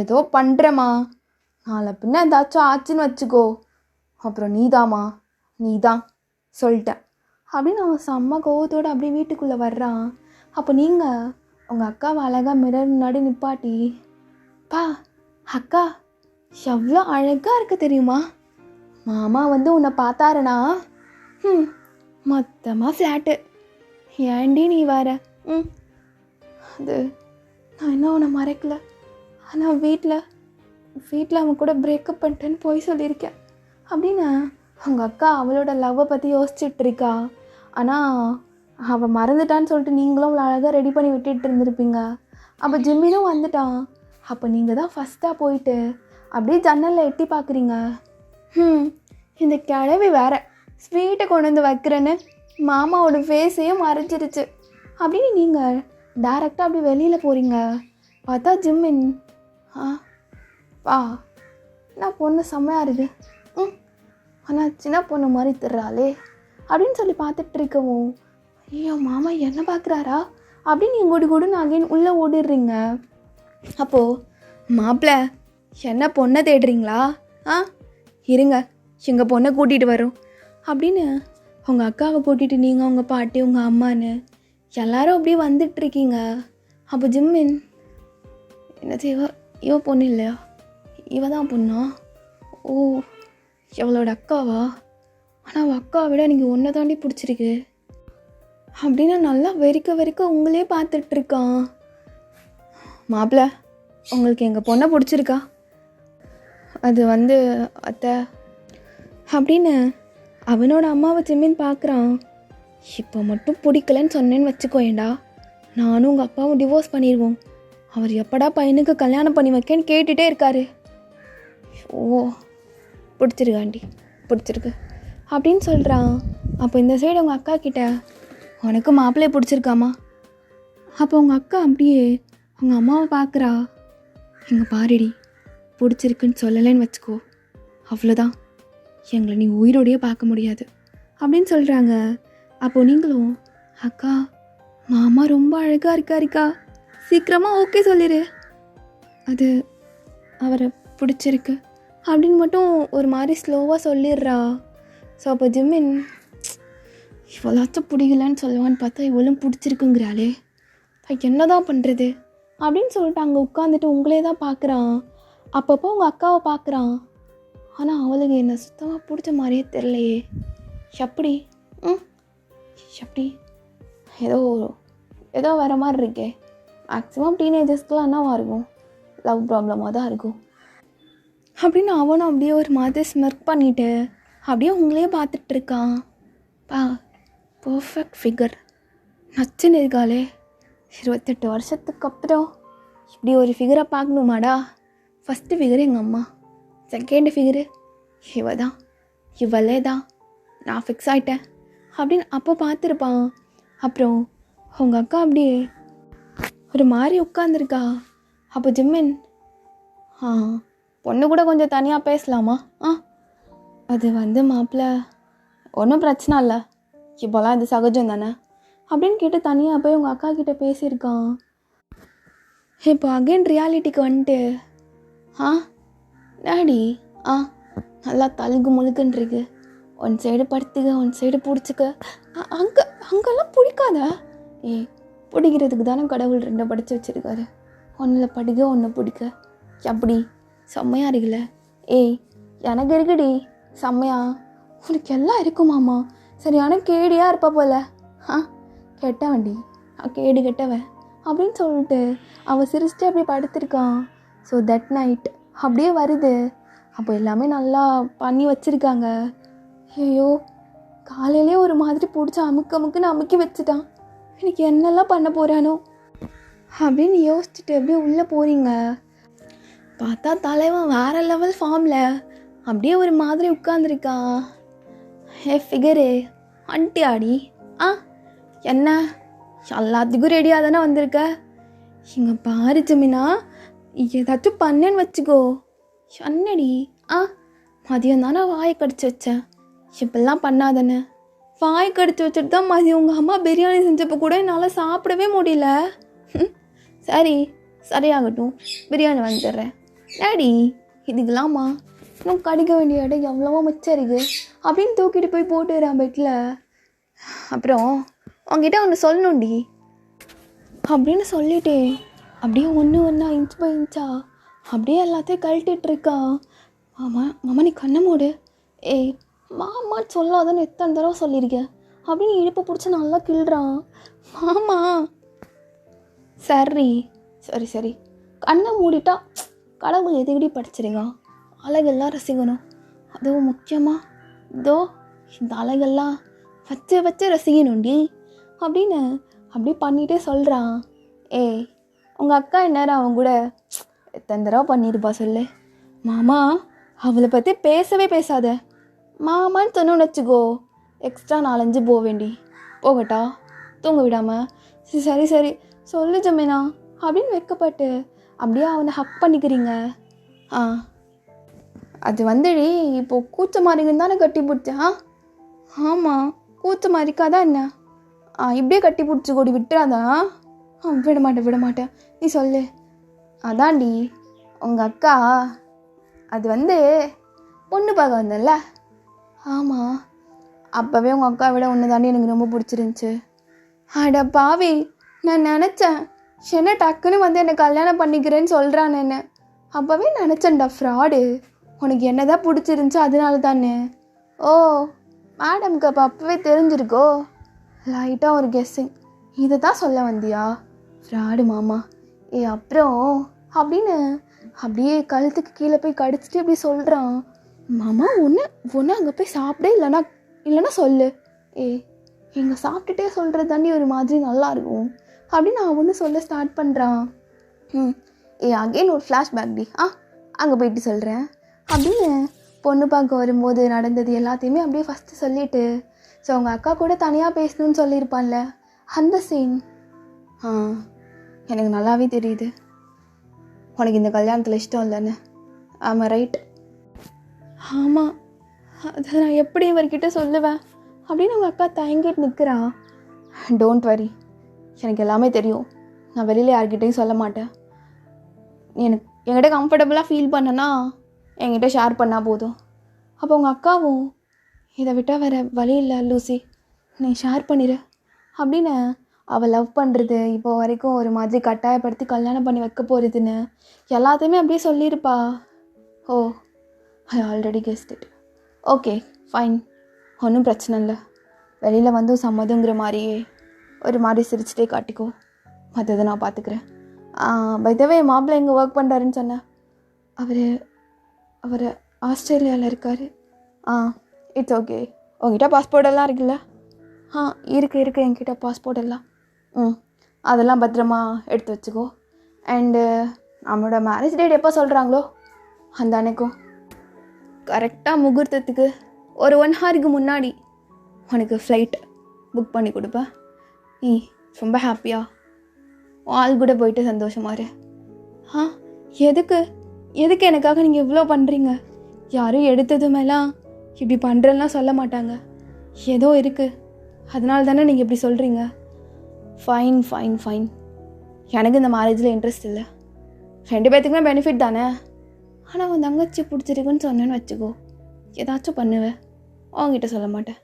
ஏதோ பண்ணுறேம்மா, நாளை பின்ன ஏதாச்சும் ஆச்சுன்னு வச்சுக்கோ, அப்புறம் நீ தான் சொல்லிட்டேன் அப்படின்னு அவன் செம்ம கோவத்தோடு அப்படியே வீட்டுக்குள்ளே வர்றான். அப்போ நீங்கள் உங்கள் அக்காவை அழகாக மிரர் முன்னாடி நிப்பாட்டி, பா அக்கா எவ்வளோ அழகாக இருக்க தெரியுமா, மாமா வந்து உன்னை பார்த்தாருனா மொத்தமாக ஃப்ளாட்டு, ஏண்டி நீ வேற? அது நான் இன்னும் உன்னை மறைக்கல, ஆனால் வீட்டில் அவன் கூட பிரேக்கப் பண்ணிட்டேன்னு போய் சொல்லியிருக்கேன் அப்படின்னு அவங்க அக்கா அவளோட லவ்வை பற்றி யோசிச்சுட்ருக்கா. ஆனால் அவள் மறந்துட்டான்னு சொல்லிட்டு நீங்களும் அவளை அழகாக ரெடி பண்ணி விட்டுட்டு இருந்திருப்பீங்க. அப்போ ஜிம்மினும் வந்துட்டான். அப்போ நீங்கள் தான் ஃபஸ்ட்டாக போயிட்டு அப்படியே ஜன்னலில் எட்டி பார்க்குறீங்க. இந்த கிழவி வேற ஸ்வீட்டை கொண்டு வந்து வைக்கிறேன்னு மாமாவோட ஃபேஸையும் மறைஞ்சிருச்சு அப்படின்னு நீங்கள் டேரெக்டாக அப்படி வெளியில் போகிறீங்க. பார்த்தா ஜிம்மின் நான் பொண்ணு செம்மையாக இருக்குது, ஆனால் சின்ன பொண்ணு மாதிரி திர்றாளே அப்படின்னு சொல்லி பார்த்துட்டு இருக்கவும், ஐயோ மாமா என்ன பார்க்குறாரா அப்படின்னு நீங்கள் குடு குடுன்னு அகைன் உள்ளே ஓடிடுறீங்க. அப்போது மாப்பிள்ள என்ன பொண்ணை தேடுறீங்களா? இருங்க எங்கள் பொண்ணை கூட்டிகிட்டு வரோம் அப்படின்னு உங்கள் அக்காவை கூட்டிகிட்டு நீங்கள் உங்கள் பாட்டி உங்கள் அம்மான்னு எல்லாரும் அப்படியே வந்துட்டுருக்கீங்க. அப்போ ஜிம்மின் என்னது இவ பொண்ணு இல்லையா, இவ தான் பொண்ணா? ஓ எவளோட அக்காவா? ஆனால் அவள் அக்காவை விட நீங்கள் ஒன்றை தாண்டி பிடிச்சிருக்கு அப்படின்னு நல்லா வெறிக்க உங்களே பார்த்துட்ருக்கான். மாப்பிள்ள உங்களுக்கு எங்கள் பொண்ணை பிடிச்சிருக்கா? அது அத்தை அப்படின்னு அவனோட அம்மாவை ஜிம்மின் பார்க்குறான். இப்போ மட்டும் பிடிக்கலன்னு சொன்னேன்னு வச்சுக்கோயேண்டா, நானும் உங்கள் அப்பாவும் டிவோர்ஸ் பண்ணிடுவோம். அவர் எப்படா பையனுக்கு கல்யாணம் பண்ணி வைக்கன்னு கேட்டுகிட்டே இருக்காரு. ஓ பிடிச்சிருக்கு ஆண்டி, பிடிச்சிருக்கு அப்படின்னு சொல்கிறான். அப்போ இந்த சைடு உங்கள் அக்கா கிட்ட உனக்கு மாப்பிள்ளையை பிடிச்சிருக்காமா? அப்போ உங்கள் அக்கா அப்படியே உங்கள் அம்மாவை பார்க்குறா. இங்கே பாருடி, பிடிச்சிருக்குன்னு சொல்லலைன்னு வச்சுக்கோ, அவ்வளோதான், எங்களை நீ உயிரோடையே பார்க்க முடியாது அப்படின்னு சொல்கிறாங்க. அப்போது நீங்களும் அக்கா மாமா ரொம்ப அழகாக இருக்காருக்கா, சீக்கிரமாக ஓகே சொல்லிடு, அது அவரை பிடிச்சிருக்கு அப்படின்னு மட்டும் ஒரு மாதிரி ஸ்லோவாக சொல்லிடுறா. ஸோ அப்போ ஜிம்மின் இவ்வளோச்சும் பிடிக்கலன்னு சொல்லுவான்னு பார்த்தா இவ்வளோ பிடிச்சிருக்குங்கிறாளே, என்ன தான் பண்ணுறது அப்படின்னு சொல்லிட்டு அங்கே உட்காந்துட்டு உங்களே தான் பார்க்குறான். அப்பப்போ உங்கள் அக்காவை பார்க்குறான். ஆனால் அவளுக்கு என்ன சுத்தமாக பிடிச்ச மாதிரியே தெரிலையே. எப்படி எப்படி ஏதோ வேறு மாதிரி இருக்கே. மேக்ஸிமம் டீனேஜர்ஸ்க்குலாம் என்னவா இருக்கும், லவ் ப்ராப்ளமாக தான் இருக்கும் அப்படின்னு அவனும் அப்படியே ஒரு மாதிரி ஸ்மெர்க் பண்ணிவிட்டு அப்படியே உங்களே பார்த்துட்ருக்கான். பர்ஃபெக்ட் ஃபிகர், நச்சுன்னு இருக்காளே, 28 வருஷத்துக்கு அப்புறம் இப்படி ஒரு ஃபிகரை பார்க்கணுமாடா. ஃபஸ்ட்டு ஃபிகர் எங்கள் அம்மா, செகண்ட் ஃபிகரு இவளே தான், நான் ஃபிக்ஸ் ஆகிட்டேன் அப்படின்னு அப்போ பார்த்துருப்பான். அப்புறம் உங்கள் அக்கா அப்படியே ஒரு மாதிரி உட்காந்துருக்கா. அப்போ ஜிம்மின் பொண்ணு கூட கொஞ்சம் தனியாக பேசலாமா? அது மாப்பிள்ள ஒன்றும் பிரச்சனை இல்லை, இப்போலாம் இது சகஜம் தானே அப்படின்னு கேட்டு தனியாக போய் உங்கள் அக்கா கிட்டே பேசியிருக்கான். இப்போ அகைன் ரியாலிட்டிக்கு வந்துட்டு டாடி நல்லா தழுகு முழுக்குன்றிருக்கு, ஒன் சைடு படுத்துக்க ஒன் சைடு பிடிச்சிக்க, அங்கெல்லாம் பிடிக்காத. பிடிக்கிறதுக்கு தானே கடவுள் 2 படித்து வச்சுருக்காரு, ஒன்றில் படிக்க ஒன்று பிடிக்க, எப்படி செம்மையாக இருக்குல்ல? எனக்கு இருக்குடி செம்மையா, உனக்கு எல்லாம் இருக்குமாம்மா, சரியான கேடியாக இருப்பா போல. கெட்டவன்டி, கேடு கெட்டவன் அப்படின்னு சொல்லிட்டு அவள் சிரிச்சுட்டு அப்படியே படுத்திருக்கான். ஸோ தட் நைட் அப்படியே வருது. அப்போ எல்லாமே நல்லா பண்ணி வச்சுருக்காங்க. ஐயோ காலையிலே ஒரு மாதிரி பிடிச்சி அமுக்குன்னு அமுக்கி வச்சுட்டான், எனக்கு என்னெல்லாம் பண்ண போகிறானோ அப்படின்னு யோசிச்சுட்டு அப்படியே உள்ளே போகிறீங்க. பார்த்தா தலைவன் வேறு லெவல் ஃபார்மில் அப்படியே ஒரு மாதிரி உட்காந்துருக்கான். ஃபிகரு ஆண்டி ஆடி என்ன எல்லாத்துக்கும் ரெடியாக தானே வந்திருக்க, இங்கே பாரு ஜமினா, ஏதாச்சும் பண்ணேன்னு வச்சுக்கோ. என்னடி மதியம் தானே வாயை கடிச்சு வச்சேன், இப்பெல்லாம் பண்ணாதானே. வாயை கடிச்சு வச்சுட்டு தான் மதியம் உங்கள் அம்மா பிரியாணி செஞ்சப்போ கூட என்னால் சாப்பிடவே முடியல. சரியாகட்டும், பிரியாணி வந்துடுறேன். டாடி இதுக்கெல்லாமா இன்னும் கடிக்க வேண்டிய இடம் எவ்வளவோ மிச்சம் இருக்குது அப்படின்னு தூக்கிட்டு போய் போட்டுறேன் பெட்டில். அப்புறம் உங்ககிட்ட ஒன்று சொல்லணுண்டி அப்படின்னு சொல்லிட்டே அப்படியே ஒன்று இன்ச் பை இன்ச்சா அப்படியே எல்லாத்தையும் கழட்டிகிட்ருக்கா. மாமா நீ கண்ணை மூடு, மாமா சொல்லாதான்னு எத்தனை தடவை சொல்லியிருக்கேன் அப்படின்னு இடுப்பு பிடிச்சி நல்லா கிள்றான். மாமா சரி கண்ணை மூடிட்டா கடவுள் எதுக்கடி படிச்சிருங்க, அழகெல்லாம் ரசிக்கணும், அதுவும் முக்கியமாக இந்த அழகெல்லாம் வச்சு ரசிக்கணுண்டி அப்படின்னு அப்படி பண்ணிகிட்டே சொல்கிறான். உங்கள் அக்கா இந்நேரம் அவன் கூட எத்தனை தடவை பண்ணியிருப்பா சொல்லு, மாமா அவளை பற்றி பேசவே பேசாத. மாமான்னு சொன்னோன்னு வச்சுக்கோ, எக்ஸ்ட்ரா 4-5 போக வேண்டி போகட்டா, தூங்க விடாமல். சரி சரி சொல்லு ஜமீனா அப்படின்னு வைக்கப்பட்டு அப்படியே அவனை ஹக் பண்ணிக்கிறீங்க. அது வந்துடி இப்போது கூச்ச மாறிங்கன்னு தானே கட்டி பிடிச்சேன். ஆமாம், கூச்ச மாறிக்காதான் என்ன? இப்படியே கட்டி பிடிச்சி கூடி விட்டுறாதான். விட மாட்டேன் நீ சொல்லு. அதான்டி உங்கள் அக்கா அது பொண்ணு பார்க்க வந்தேன்ல. ஆமாம், அப்போவே உங்கள் அக்கா விட ஒன்று தாண்டி எனக்கு ரொம்ப பிடிச்சிருந்துச்சி. அட பாவி, நான் நினச்சேன் என்ன டக்குன்னு என்னை கல்யாணம் பண்ணிக்கிறேன்னு சொல்கிறான். என்ன அப்போவே நினச்சேன்டா ஃப்ராடு. உனக்கு என்ன தான் பிடிச்சிருந்துச்சோ அதனால தானே. ஓ, மேடம்க்கு அப்போவே தெரிஞ்சிருக்கோ? லைட்டாக ஒரு கெஸ்ஸிங். இதை தான் சொல்ல வந்தியா? ஃப்ராடு மாமா. அப்புறம் அப்படின்னு அப்படியே கழுத்துக்கு கீழே போய் கடிச்சிட்டு இப்படி சொல்கிறான். மாமா ஒன்று அங்கே போய் சாப்பிடே இல்லைன்னா சொல்லு. இங்கே சாப்பிட்டுட்டே சொல்கிறது தாண்டி ஒரு மாதிரி நல்லாயிருக்கும் அப்படின்னு நான் ஒன்று சொல்ல ஸ்டார்ட் பண்ணுறான். அகெயின் ஒரு ஃப்ளாஷ்பேக் டி. அங்கே போயிட்டு சொல்கிறேன் அப்படின்னு பொண்ணு பார்க்க வரும்போது நடந்தது எல்லாத்தையுமே அப்படியே ஃபஸ்ட்டு சொல்லிவிட்டு, ஸோ அவங்க அக்கா கூட தனியாக பேசணுன்னு சொல்லியிருப்பான்ல அந்த சீன். எனக்கு நல்லாவே தெரியுது உனக்கு இந்த கல்யாணத்தில் இஷ்டம் இல்லைன்னு. ஆமாம் ரைட். ஆமாம், அதை நான் எப்படி இவர்கிட்ட சொல்லுவேன் அப்படின்னு அவங்க அக்கா தயங்கிட்டு நிற்கிறான். டோன்ட் வரி, எனக்கு எல்லாமே தெரியும். நான் வெளியில் யார்கிட்டையும் சொல்ல மாட்டேன். என்கிட்ட கம்ஃபர்டபுளாக ஃபீல் பண்ணனா என்கிட்ட ஷேர் பண்ணால் போதும். அப்போ உங்கள் அக்காவும் இதை விட்டால் வேறு வழி இல்லை லூசி, நீ ஷேர் பண்ணிடு அப்படின்னு அவள் லவ் பண்ணுறது இப்போ வரைக்கும் ஒரு மாதிரி கட்டாயப்படுத்தி கல்யாணம் பண்ணி வைக்க போகிறதுன்னு எல்லாத்தையுமே அப்படியே சொல்லியிருப்பா. Oh, I already guessed it. Okay fine, ஒன்றும் பிரச்சனை இல்லை. வெளியில் சம்மதங்கிற மாதிரியே ஒரு மாதிரி சிரிச்சிட்டே காட்டிக்கோ, மற்றதை நான் பார்த்துக்கிறேன். பை த வே மாப்பிள்ளை எங்கே ஒர்க் பண்ணுறாருன்னு சொன்னேன். அவர் ஆஸ்திரேலியாவில் இருக்கார். It's okay. உங்ககிட்ட பாஸ்போர்ட்டெல்லாம் இருக்குல்ல? இருக்கு என்கிட்ட பாஸ்போர்ட் எல்லாம். அதெல்லாம் பத்திரமா எடுத்து வச்சுக்கோ. அண்டு நம்மளோட மேரேஜ் டேட் எப்போ சொல்கிறாங்களோ அந்த அன்னைக்கும் கரெக்டாக முகூர்த்தத்துக்கு ஒரு 1 ஹவருக்கு முன்னாடி உனக்கு ஃப்ளைட் புக் பண்ணி கொடுப்பேன். ரொம்ப ஹாப்பியா ஆள் கூட போயிட்டு சந்தோஷமா இரு. எதுக்கு எனக்காக நீங்கள் இவ்வளோ பண்ணுறீங்க? யாரும் எடுத்ததுமேலாம் இப்படி பண்ணுறேன்னா சொல்ல மாட்டாங்க. ஏதோ இருக்குது, அதனால தானே நீங்கள் இப்படி சொல்கிறீங்க. ஃபைன். எனக்கு இந்த மேரேஜில் இன்ட்ரெஸ்ட் இல்லை. 2 பேர்த்துக்குமே பெனிஃபிட் தானே. ஆனால் உன் தங்கச்சி பிடிச்சிருக்குன்னு சொன்னேன்னு வச்சுக்கோ, ஏதாச்சும் பண்ணுவேன். அவங்ககிட்ட சொல்ல மாட்டேன்.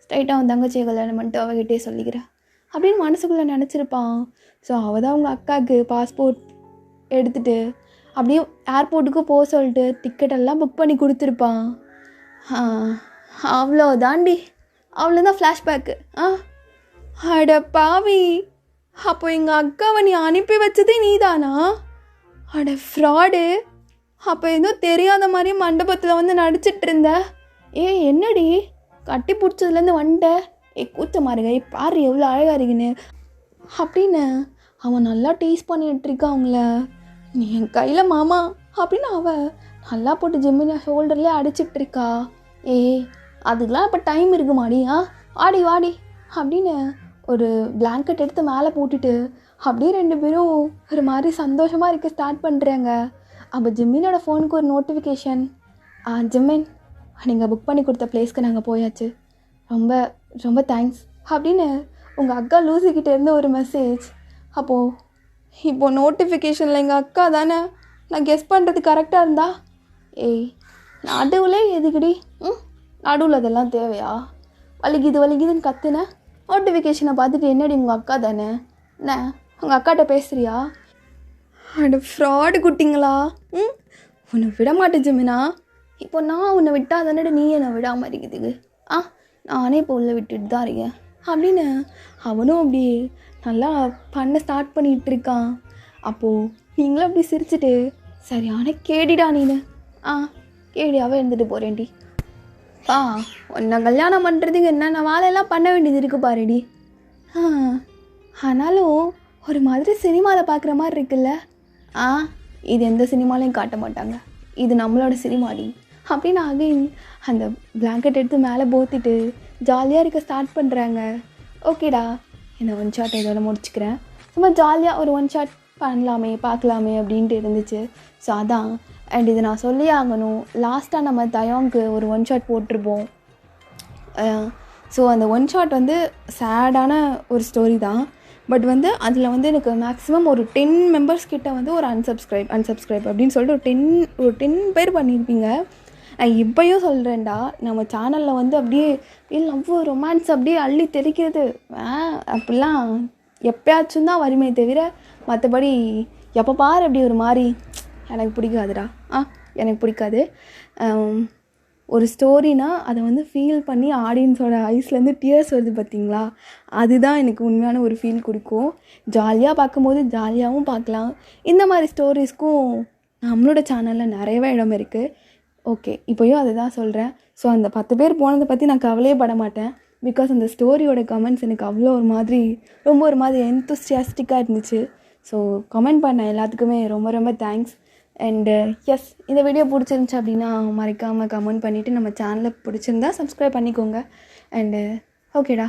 ஸ்ட்ரைட்டாக அவன் தங்கச்சியை கல்யாணம் பண்ணிட்டு அவகிட்டே சொல்லிக்கிறேன் அப்படின்னு மனசுக்குள்ளே நினச்சிருப்பான். ஸோ அவள் தான் அவங்க அக்காவுக்கு பாஸ்போர்ட் எடுத்துகிட்டு அப்படியே ஏர்போர்ட்டுக்கு போக சொல்லிட்டு டிக்கெட்டெல்லாம் புக் பண்ணி கொடுத்துருப்பான். அவ்வளோதாண்டி, அவ்வளோதான் ஃப்ளாஷ்பேக்கு. அட பாவி, அப்போ எங்கள் அக்காவை நீ அனுப்பி வச்சதே நீ தானா? அட ஃப்ராடு. அப்போ ஏதோ தெரியாத மாதிரி மண்டபத்தில் நடிச்சிட்டு இருந்த. என்னடி கட்டி பிடிச்சதுலேருந்து வந்துட்ட? கூச்ச மாறுங்க, பாரு எவ்வளோ அழகாக இருக்குன்னு அப்படின்னு அவன் நல்லா டீஸ் பண்ணிகிட்ருக்கான் அவங்கள. நீ என் கையில் மாமா அப்படின்னு அவள் நல்லா போட்டு ஜெமினியா ஷோல்டர்லேயே அடிச்சிட்ருக்கா. அதுக்கெலாம் இப்போ டைம் இருக்குமாடி? வாடி அப்படின்னு ஒரு பிளாங்கெட் எடுத்து மேலே போட்டுட்டு அப்படியே 2 பேரும் ஒரு மாதிரி சந்தோஷமாக இருக்க ஸ்டார்ட் பண்ணுறாங்க. அப்போ ஜிம்மினோட ஃபோனுக்கு ஒரு நோட்டிஃபிகேஷன். ஜிம்மின், நீங்கள் புக் பண்ணி கொடுத்த பிளேஸ்க்கு நாங்கள் போயாச்சு, ரொம்ப ரொம்ப தேங்க்ஸ் அப்படின்னு உங்கள் அக்கா லூசிக்கிட்டே இருந்து ஒரு மெசேஜ். இப்போது நோட்டிஃபிகேஷனில் எங்கள் அக்கா தானே. நான் கெஸ் பண்ணுறது கரெக்டாக இருந்தா? நடுவில் எதுக்குடி? நடுவில் அதெல்லாம் தேவையா? வலிக்குதுன்னு கத்துன நோட்டிஃபிகேஷனை பார்த்துட்டு என்னடி உங்கள் அக்கா தானே, என்ன உங்கள் அக்காட்ட பேசுகிறியா? அட ஃப்ராடு குட்டிங்களா. உன்னை விட மாட்டேன் ஜிமினா. இப்போ நான் உன்னை விட்டால் தானே நீ என்னை விடாமல் இருக்குதுக்கு. நானே இப்போ உள்ள விட்டுட்டு தான் இருக்கேன் அப்படின்னு அவனும் அப்படி நல்லா பண்ண ஸ்டார்ட் பண்ணிகிட்டு இருக்கான். அப்போது நீங்களும் அப்படி சிரிச்சுட்டு சரியான கேடிடா நீனு, கேடியாவே இருந்துட்டு போகிறேன்டி. உன்னை கல்யாணம் பண்ணுறதுக்கு என்னென்ன வேலையெல்லாம் பண்ண வேண்டியது இருக்குது பாருடி. ஆனாலும் ஒரு மாதிரி சினிமாவில் பார்க்குற மாதிரி இருக்குல்ல. இது எந்த சினிமாலையும் காட்ட மாட்டாங்க, இது நம்மளோட சினிமாடி அப்படின்னு அகைன் அந்த பிளாங்கெட் எடுத்து மேலே போத்திட்டு ஜாலியாக இருக்க ஸ்டார்ட் பண்ணுறாங்க. ஓகேடா, என்னை ஒன் ஷாட் இதோட முடிச்சுக்கிறேன். சும்மா ஜாலியாக ஒரு ஒன் ஷாட் பண்ணலாமே பார்க்கலாமே அப்படின்ட்டு இருந்துச்சு. ஸோ அதான். அண்ட் இது நான் சொல்லியே ஆகணும், லாஸ்ட்டாக நம்ம தயாங்க்கு ஒரு ஒன் ஷாட் போட்டிருப்போம். ஸோ அந்த ஒன் ஷாட் வந்து சேடான ஒரு ஸ்டோரி தான். பட் வந்து அதில் வந்து எனக்கு மேக்ஸிமம் ஒரு 10 மெம்பர்ஸ் கிட்ட வந்து ஒரு அன்சப்ஸ்கிரைப் அப்படின்னு சொல்லிட்டு ஒரு 10 பேர் பண்ணியிருப்பீங்க. நான் இப்போயும் சொல்கிறேன்டா, நம்ம சேனலில் வந்து அப்படியே லவ் ரொமான்ஸ் அப்படியே அள்ளி தெளிக்கிறது அப்படிலாம் எப்போயாச்சும் தான் வருமே தவிர, மற்றபடி எப்போ பாரு அப்படி ஒரு மாதிரி எனக்கு பிடிக்காதுடா. எனக்கு பிடிக்காது. ஒரு ஸ்டோரினா அதை வந்து ஃபீல் பண்ணி ஆடியன்ஸோட ஐஸ்லேருந்து டியர்ஸ் வருது பார்த்திங்களா, அதுதான் எனக்கு உண்மையான ஒரு ஃபீல் கொடுக்கும். ஜாலியாக பார்க்கும்போது ஜாலியாகவும் பார்க்கலாம். இந்த மாதிரி ஸ்டோரிஸ்க்கும் நம்மளோட சேனலில் நிறையவே இடம் இருக்குது. ஓகே, இப்போயும் அதை தான் சொல்கிறேன். ஸோ அந்த 10 பேர் போனதை பற்றி நான் கவலையே பட மாட்டேன். பிகாஸ் அந்த ஸ்டோரியோட கமெண்ட்ஸ் எனக்கு அவ்வளோ ரொம்ப ஒரு மாதிரி என்தூசியாஸ்டிக்காக இருந்துச்சு. ஸோ கமெண்ட் பண்ண எல்லாத்துக்குமே ரொம்ப ரொம்ப தேங்க்ஸ். அண்டு எஸ், இந்த வீடியோ பிடிச்சிருந்துச்சி அப்படின்னா மறக்காமல் கமெண்ட் பண்ணிவிட்டு நம்ம சேனலை பிடிச்சிருந்தா சப்ஸ்கிரைப் பண்ணிக்கோங்க. அண்டு ஓகேடா,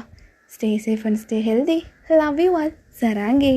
stay safe and stay healthy. Love you all. சராங்கே.